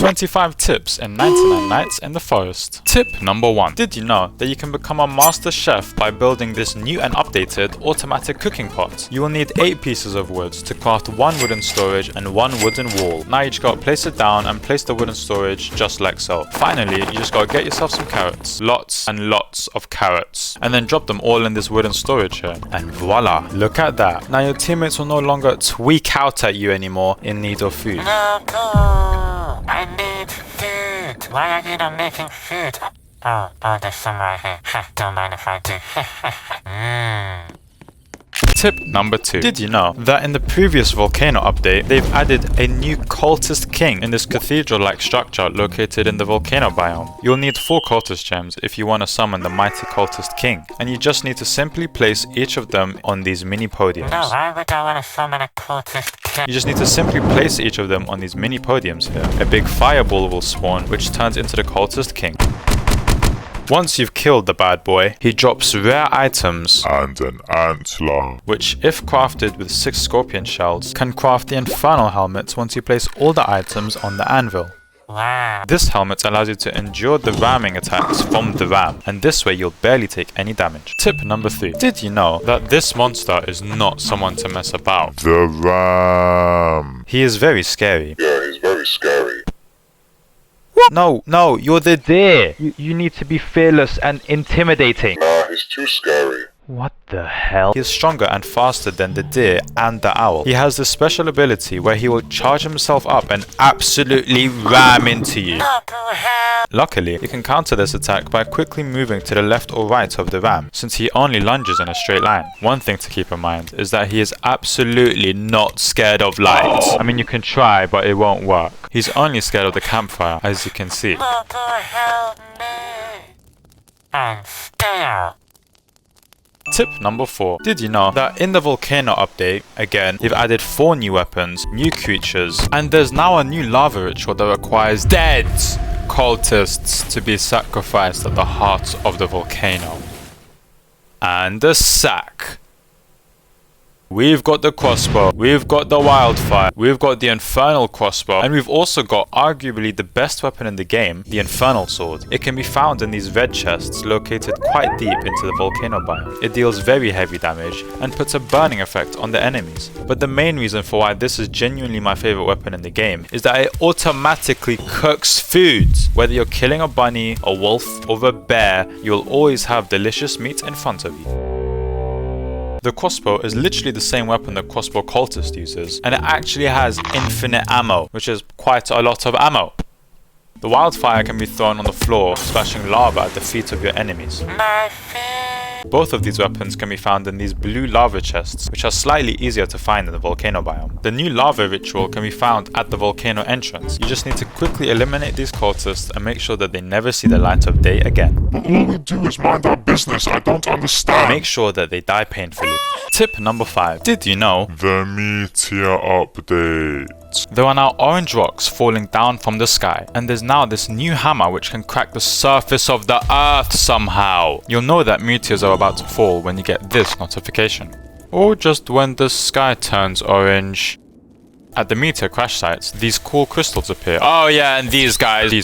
25 tips in 99 nights in the forest. Tip number 1. Did you know that you can become a master chef by building this new and updated automatic cooking pot? You will need 8 pieces of wood to craft 1 wooden storage and 1 wooden wall. Now you just gotta place it down and place the wooden storage just like so. Finally, you just gotta get yourself some carrots. Lots and lots of carrots. And then drop them all in this wooden storage here. And voila, look at that. Now your teammates will no longer tweak out at you anymore in need of food. No, I need food. Why are you not making food? Oh, there's some right here. Don't mind if I do. Tip number 2. Did you know that in the previous volcano update, they've added a new cultist king in this cathedral-like structure located in the volcano biome? You'll need 4 cultist gems if you want to summon the mighty cultist king, and you just need to simply place each of them on these mini podiums. No, why would I want to summon a cultist king? You just need to simply place each of them on these mini podiums here. A big fireball will spawn, which turns into the cultist king. Once you've killed the bad boy, he drops rare items and an antler, which, if crafted with 6 scorpion shells, can craft the infernal helmet once you place all the items on the anvil. Wow. This helmet allows you to endure the ramming attacks from the ram, and this way you'll barely take any damage. Tip number 3. Did you know that this monster is not someone to mess about? the ram. He is very scary. Yeah, he's very scary. No, you're the deer. You need to be fearless and intimidating. Nah, he's too scary. What the hell? He is stronger and faster than the deer and the owl. He has this special ability where he will charge himself up and absolutely ram into you. Luckily, you can counter this attack by quickly moving to the left or right of the ram, since he only lunges in a straight line. One thing to keep in mind is that he is absolutely not scared of light. I mean, you can try, but it won't work. He's only scared of the campfire, as you can see. Help me. And stay out. Tip number 4. Did you know that in the volcano update, again, they've added 4 new weapons, new creatures, and there's now a new lava ritual that requires dead cultists to be sacrificed at the heart of the volcano. And a sack. We've got the crossbow, we've got the wildfire, we've got the infernal crossbow, and we've also got arguably the best weapon in the game, the infernal sword. It can be found in these red chests located quite deep into the volcano biome. It deals very heavy damage and puts a burning effect on the enemies. But the main reason for why this is genuinely my favorite weapon in the game is that it automatically cooks food. Whether you're killing a bunny, a wolf, or a bear, you'll always have delicious meat in front of you. The crossbow is literally the same weapon the crossbow cultist uses, and it actually has infinite ammo, which is quite a lot of ammo. The wildfire can be thrown on the floor, splashing lava at the feet of your enemies. My feet. Both of these weapons can be found in these blue lava chests, which are slightly easier to find in the volcano biome. The new lava ritual can be found at the volcano entrance. You just need to quickly eliminate these cultists and make sure that they never see the light of day again. But all we do is mind our business, I don't understand. Make sure that they die painfully. Tip number 5. Did you know The meteor update. there are now orange rocks falling down from the sky, and there's now this new hammer which can crack the surface of the earth somehow. You'll know that meteors are about to fall when you get this notification. Or just when the sky turns orange. At the meteor crash sites, these cool crystals appear. Oh yeah, and these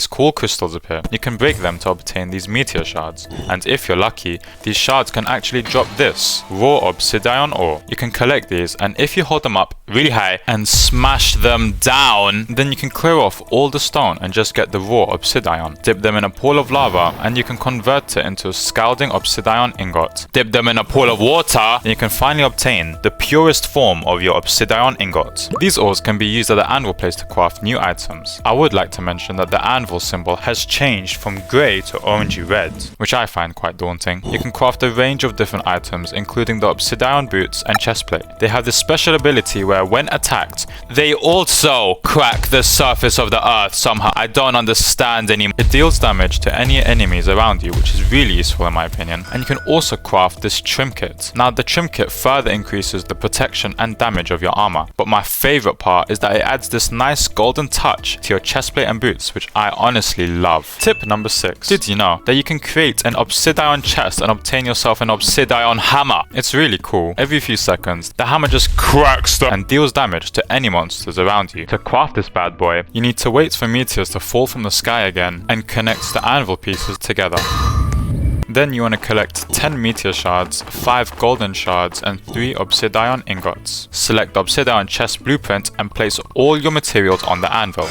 cool crystals appear. You can break them to obtain these meteor shards. And if you're lucky, these shards can actually drop this, raw obsidian ore. You can collect these, and if you hold them up really high and smash them down, then you can clear off all the stone and just get the raw obsidian. Dip them in a pool of lava, and you can convert it into a scalding obsidian ingot. Dip them in a pool of water, and you can finally obtain the purest form of your obsidian ingot. These ores can be used at the anvil place to craft new items. I would like to mention that the anvil symbol has changed from grey to orangey red, which I find quite daunting. You can craft a range of different items, including the obsidian boots and chestplate. They have this special ability where when attacked, they also crack the surface of the earth somehow. I don't understand anymore. It deals damage to any enemies around you, which is really useful in my opinion. And you can also craft this trim kit. Now the trim kit further increases the protection and damage of your armor, but my favorite part part is that it adds this nice golden touch to your chestplate and boots, which I honestly love. Tip number 6. Did you know that you can create an obsidian chest and obtain yourself an obsidian hammer? It's really cool. Every few seconds, the hammer just cracks and deals damage to any monsters around you. To craft this bad boy, you need to wait for meteors to fall from the sky again and connect the anvil pieces together. Then you want to collect 10 meteor shards, 5 golden shards, and 3 obsidian ingots. Select the obsidian chest blueprint and place all your materials on the anvil.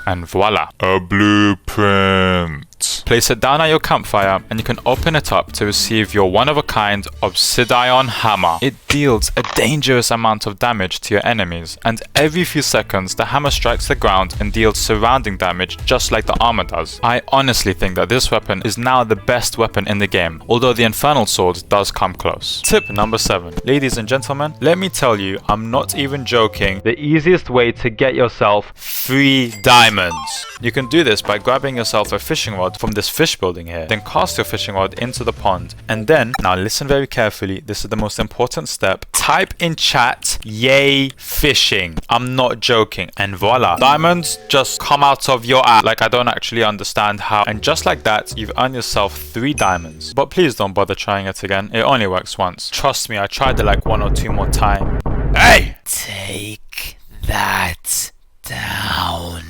And voila, A blueprint. Place it down at your campfire and you can open it up to receive your one-of-a-kind obsidian hammer. It deals a dangerous amount of damage to your enemies, and every few seconds the hammer strikes the ground and deals surrounding damage just like the armor does. I honestly think that this weapon is now the best weapon in the game, although the infernal sword does come close. Tip number 7. Ladies and gentlemen, let me tell you, I'm not even joking, the easiest way to get yourself 3 diamonds. You can do this by grabbing yourself a fishing rod from this fish building here, then cast your fishing rod into the pond, and then, now listen very carefully, this is the most important step, type in chat, yay fishing. I'm not joking, and voila, diamonds just come out of your ass. Like, I don't actually understand how, and just like that, you've earned yourself 3 diamonds. But please don't bother trying it again, it only works once. Trust me, I tried it like 1 or 2 more times. Hey! Take that down.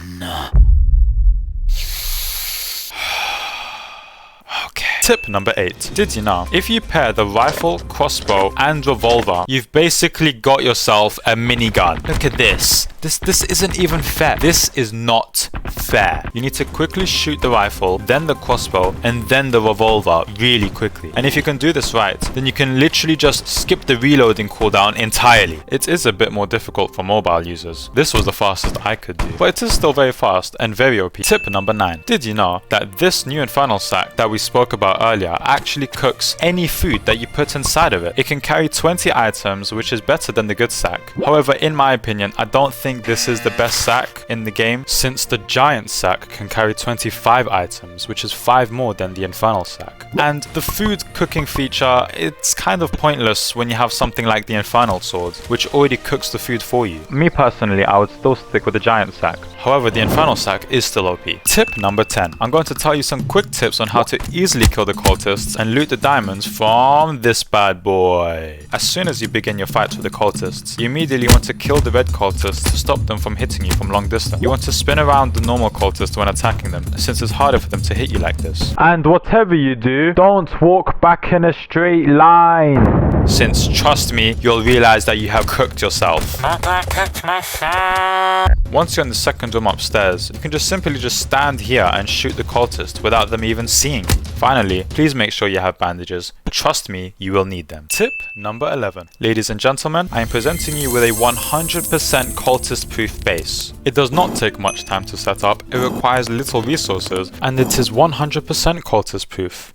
Tip number 8. Did you know, if you pair the rifle, crossbow, and revolver, you've basically got yourself a minigun. Look at this. This isn't even fair. This is not fair. You need to quickly shoot the rifle, then the crossbow, and then the revolver really quickly. And if you can do this right, then you can literally just skip the reloading cooldown entirely. It is a bit more difficult for mobile users. This was the fastest I could do, but it is still very fast and very OP. Tip number 9. Did you know that this new infernal sack that we spoke about earlier actually cooks any food that you put inside of it? It can carry 20 items, which is better than the good sack. However, in my opinion, I don't think this is the best sack in the game, since the giant sack can carry 25 items, which is 5 more than the infernal sack. And the food cooking feature, it's kind of pointless when you have something like the infernal sword, which already cooks the food for you. Me personally, I would still stick with the giant sack. However, the infernal sack is still OP. Tip number 10. I'm going to tell you some quick tips on how to easily kill the cultists and loot the diamonds from this bad boy. As soon as you begin your fight with the cultists, you immediately want to kill the red cultists to stop them from hitting you from long distance. You want to spin around the normal cultists when attacking them, since it's harder for them to hit you like this. And whatever you do, don't walk back in a straight line, since trust me, you'll realize that you have cooked yourself. Not that I cooked myself. Once you're in the second room upstairs, you can just simply stand here and shoot the cultist without them even seeing you. Finally, please make sure you have bandages. Trust me, you will need them. Tip number 11. Ladies and gentlemen, I am presenting you with a 100% cultist proof base. It does not take much time to set up, it requires little resources, and it is 100% cultist proof.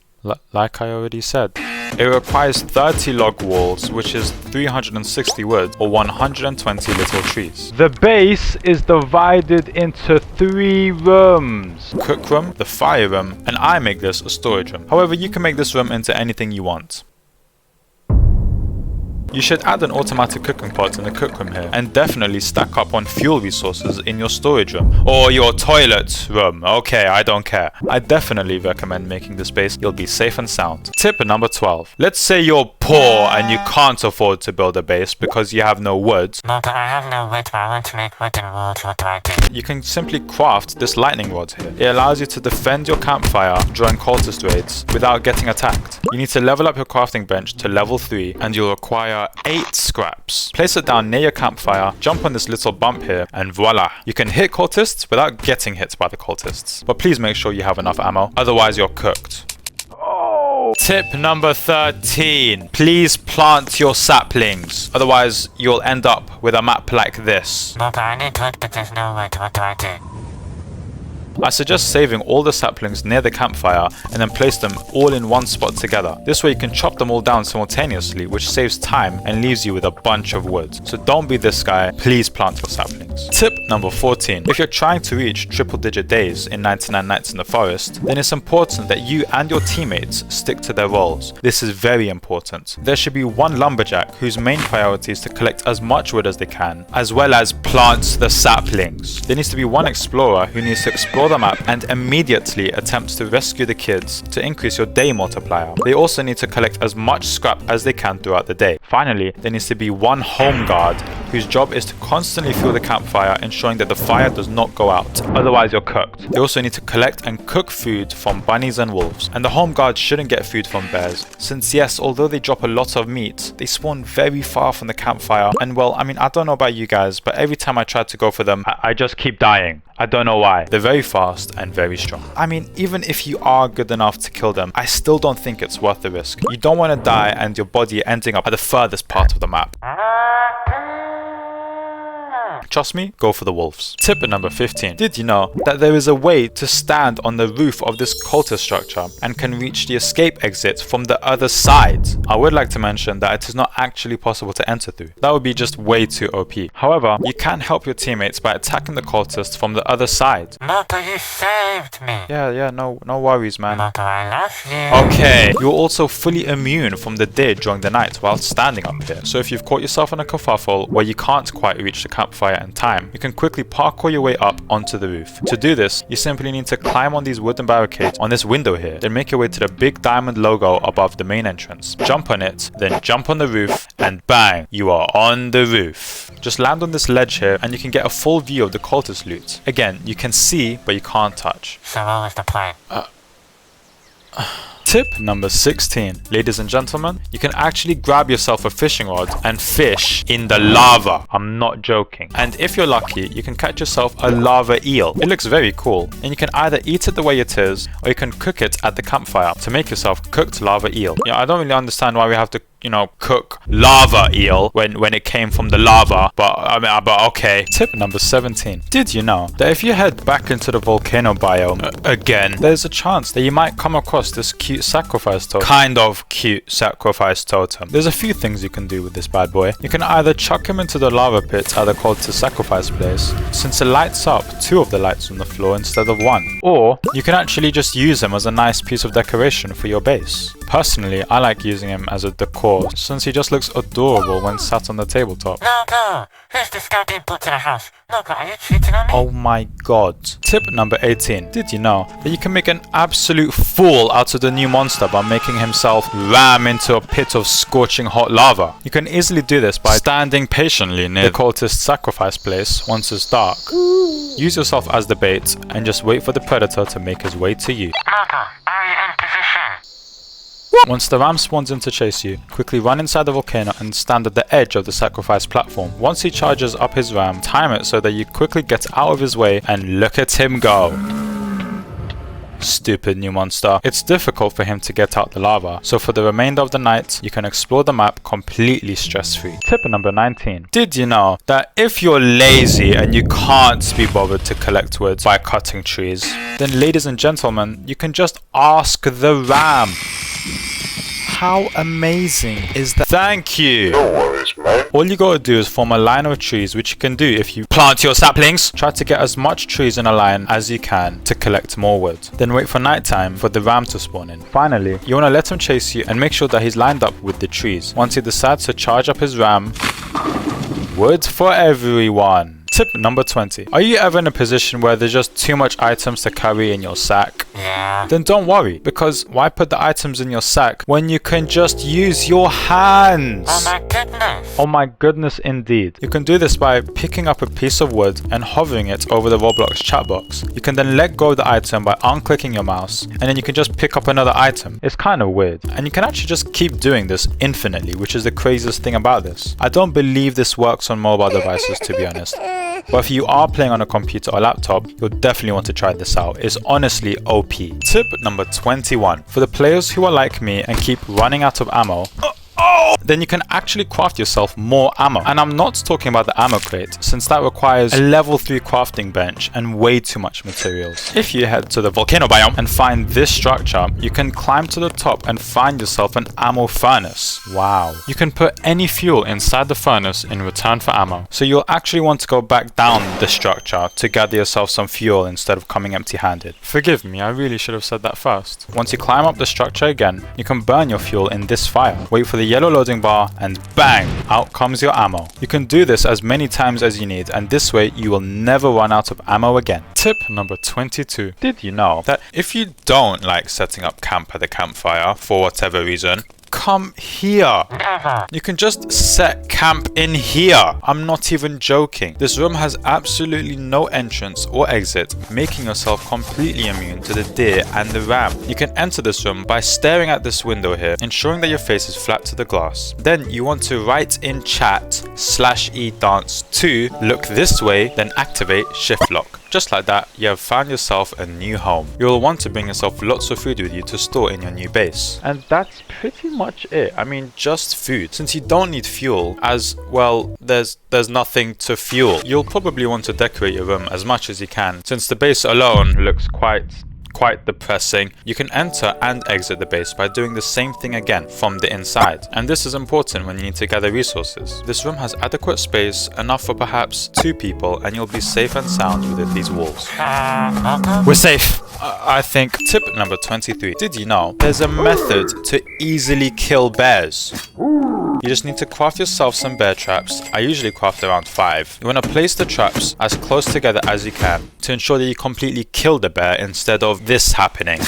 Like I already said. It requires 30 log walls, which is 360 wood or 120 little trees. The base is divided into 3 rooms. Cook room, the fire room, and I make this a storage room. However, you can make this room into anything you want. You should add an automatic cooking pot in the cook room here, and definitely stack up on fuel resources in your storage room. Or your toilet room, okay, I don't care. I definitely recommend making this base, you'll be safe and sound. Tip number 12. Let's say you're poor and you can't afford to build a base because you have no wood. No, but I have no wood, but I want to make wooden rods. What do I do? You can simply craft this lightning rod here. It allows you to defend your campfire during cultist raids without getting attacked. You need to level up your crafting bench to level 3 and you'll require 8 scraps. Place it down near your campfire, jump on this little bump here, and voila! You can hit cultists without getting hit by the cultists. But please make sure you have enough ammo, otherwise you're cooked. Tip number 13. Please plant your saplings, otherwise you'll end up with a map like this. No, but I need wood, but there's no wood. What do I do? I suggest saving all the saplings near the campfire and then place them all in one spot together. This way you can chop them all down simultaneously, which saves time and leaves you with a bunch of wood. So don't be this guy, please plant your saplings. Tip number 14. If you're trying to reach triple-digit days in 99 Nights in the Forest, then it's important that you and your teammates stick to their roles. This is very important. There should be one lumberjack whose main priority is to collect as much wood as they can, as well as plant the saplings. There needs to be one explorer who needs to explore the map and immediately attempt to rescue the kids to increase your day multiplier. They also need to collect as much scrap as they can throughout the day. Finally, there needs to be one home guard whose job is to constantly fuel the campfire, ensuring that the fire does not go out. Otherwise, you're cooked. They also need to collect and cook food from bunnies and wolves. And the home guard shouldn't get food from bears, since yes, although they drop a lot of meat, they spawn very far from the campfire. And well, I mean, I don't know about you guys, but every time I try to go for them, I just keep dying. I don't know why. They're very fast and very strong. I mean, even if you are good enough to kill them, I still don't think it's worth the risk. You don't want to die and your body ending up at the furthest part of the map. Trust me, go for the wolves. Tip number 15. Did you know that there is a way to stand on the roof of this cultist structure and can reach the escape exit from the other side? I would like to mention that it is not actually possible to enter through. That would be just way too OP. However, you can help your teammates by attacking the cultists from the other side. Mogu, you saved me. Yeah, no worries, man. Mogu, I love you. Okay, you're also fully immune from the dead during the night while standing up here. So if you've caught yourself in a kerfuffle where you can't quite reach the campfire in time, you can quickly parkour your way up onto the roof. To do this, you simply need to climb on these wooden barricades on this window here, then make your way to the big diamond logo above the main entrance. Jump on it, then jump on the roof, and bang, you are on the roof. Just land on this ledge here and you can get a full view of the cultist loot. Again, you can see, but you can't touch. So what was the plan? Tip number 16. Ladies and gentlemen, you can actually grab yourself a fishing rod and fish in the lava. I'm not joking. And if you're lucky, you can catch yourself a lava eel. It looks very cool. And you can either eat it the way it is, or you can cook it at the campfire to make yourself cooked lava eel. Yeah, I don't really understand why we have to cook lava eel when it came from the lava, but but okay. Tip number 17. Did you know that if you head back into the volcano biome again, there's a chance that you might come across this cute sacrifice totem. Kind of cute sacrifice totem. There's a few things you can do with this bad boy. You can either chuck him into the lava pit at the cultist sacrifice place, since it lights up 2 of the lights on the floor instead of 1. Or you can actually just use him as a nice piece of decoration for your base. Personally, I like using him as a decor, since he just looks adorable when sat on the tabletop. Mogu, who's this guy being put to the house? Mogu, are you cheating on me? Oh my god. Tip number 18. Did you know that you can make an absolute fool out of the new monster by making himself ram into a pit of scorching hot lava? You can easily do this by standing patiently near the cultist sacrifice place once it's dark. Use yourself as the bait and just wait for the predator to make his way to you. Mogu, are you in position? Once the ram spawns in to chase you, quickly run inside the volcano and stand at the edge of the sacrifice platform. Once he charges up his ram, time it so that you quickly get out of his way and look at him go. Stupid new monster. It's difficult for him to get out the lava, so for the remainder of the night, you can explore the map completely stress-free. Tip number 19. Did you know that if you're lazy and you can't be bothered to collect wood by cutting trees, then ladies and gentlemen, you can just ask the ram. How amazing is that? Thank you! No worries, mate. All you gotta do is form a line of trees, which you can do if you plant your saplings. Try to get as much trees in a line as you can to collect more wood. Then wait for nighttime for the ram to spawn in. Finally, you wanna let him chase you and make sure that he's lined up with the trees. Once he decides to charge up his ram, wood for everyone. Tip number 20. Are you ever in a position where there's just too much items to carry in your sack? Yeah. Then don't worry, because why put the items in your sack when you can just use your hands? Oh my goodness. Oh my goodness indeed. You can do this by picking up a piece of wood and hovering it over the MoguBlox chat box. You can then let go of the item by unclicking your mouse, and then you can just pick up another item. It's kind of weird. And you can actually just keep doing this infinitely, which is the craziest thing about this. I don't believe this works on mobile devices, to be honest. But if you are playing on a computer or laptop, you'll definitely want to try this out. It's honestly OP. Tip number 21. For the players who are like me and keep running out of ammo, No! Then you can actually craft yourself more ammo. And I'm not talking about the ammo crate, since that requires a level 3 crafting bench and way too much materials. If you head to the volcano biome and find this structure, you can climb to the top and find yourself an ammo furnace. Wow. You can put any fuel inside the furnace in return for ammo. So you'll actually want to go back down the structure to gather yourself some fuel instead of coming empty-handed. Forgive me, I really should have said that first. Once you climb up the structure again, you can burn your fuel in this fire. Wait for the yellow loading bar and bang, out comes your ammo. You can do this as many times as you need, and this way you will never run out of ammo again. Tip number 22. Did you know that if you don't like setting up camp at the campfire for whatever reason, come here. Never. You can just set camp in here. I'm not even joking. This room has absolutely no entrance or exit, making yourself completely immune to the deer and the ram. You can enter this room by staring at this window here, ensuring that your face is flat to the glass. Then you want to write in chat /e dance to look this way, then activate shift lock. Just like that, you have found yourself a new home. You'll want to bring yourself lots of food with you to store in your new base. And that's pretty much it. I mean, just food. Since you don't need fuel, as well, there's nothing to fuel. You'll probably want to decorate your room as much as you can. Since the base alone looks quite depressing, you can enter and exit the base by doing the same thing again from the inside. And this is important when you need to gather resources. This room has adequate space, enough for perhaps 2 people, and you'll be safe and sound within these walls. We're safe, I think. Tip number 23. Did you know there's a method to easily kill bears? You just need to craft yourself some bear traps. I usually craft around 5. You want to place the traps as close together as you can to ensure that you completely kill the bear instead of this happening.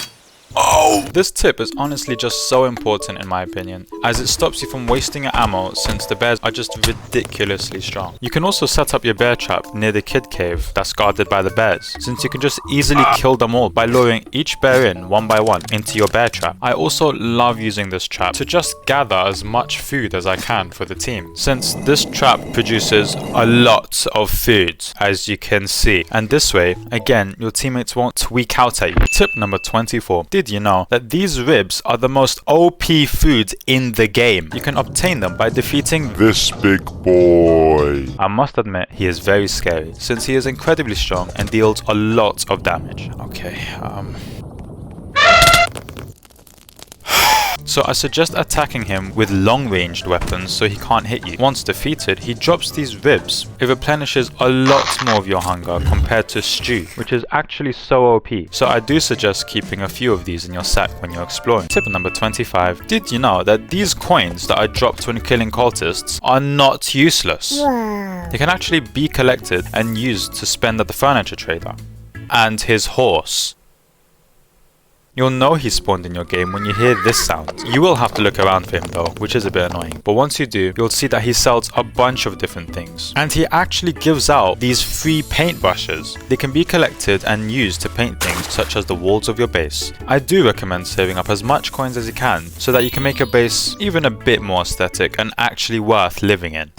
Oh! This tip is honestly just so important in my opinion, as it stops you from wasting your ammo since the bears are just ridiculously strong. You can also set up your bear trap near the kid cave that's guarded by the bears, since you can just easily kill them all by luring each bear in one by one into your bear trap. I also love using this trap to just gather as much food as I can for the team, since this trap produces a lot of food, as you can see, and this way, again, your teammates won't tweak out at you. Tip number 24. Did you know that these ribs are the most OP food in the game? You can obtain them by defeating This big boy. I must admit, he is very scary, since he is incredibly strong and deals a lot of damage. Okay, So I suggest attacking him with long-ranged weapons so he can't hit you. Once defeated, he drops these ribs. It replenishes a lot more of your hunger compared to stew, which is actually so OP. So I do suggest keeping a few of these in your sack when you're exploring. Tip number 25. Did you know that these coins that I dropped when killing cultists are not useless? Wow. They can actually be collected and used to spend at the furniture trader. And his horse. You'll know he spawned in your game when you hear this sound. You will have to look around for him though, which is a bit annoying. But once you do, you'll see that he sells a bunch of different things. And he actually gives out these free paintbrushes. They can be collected and used to paint things such as the walls of your base. I do recommend saving up as much coins as you can so that you can make your base even a bit more aesthetic and actually worth living in.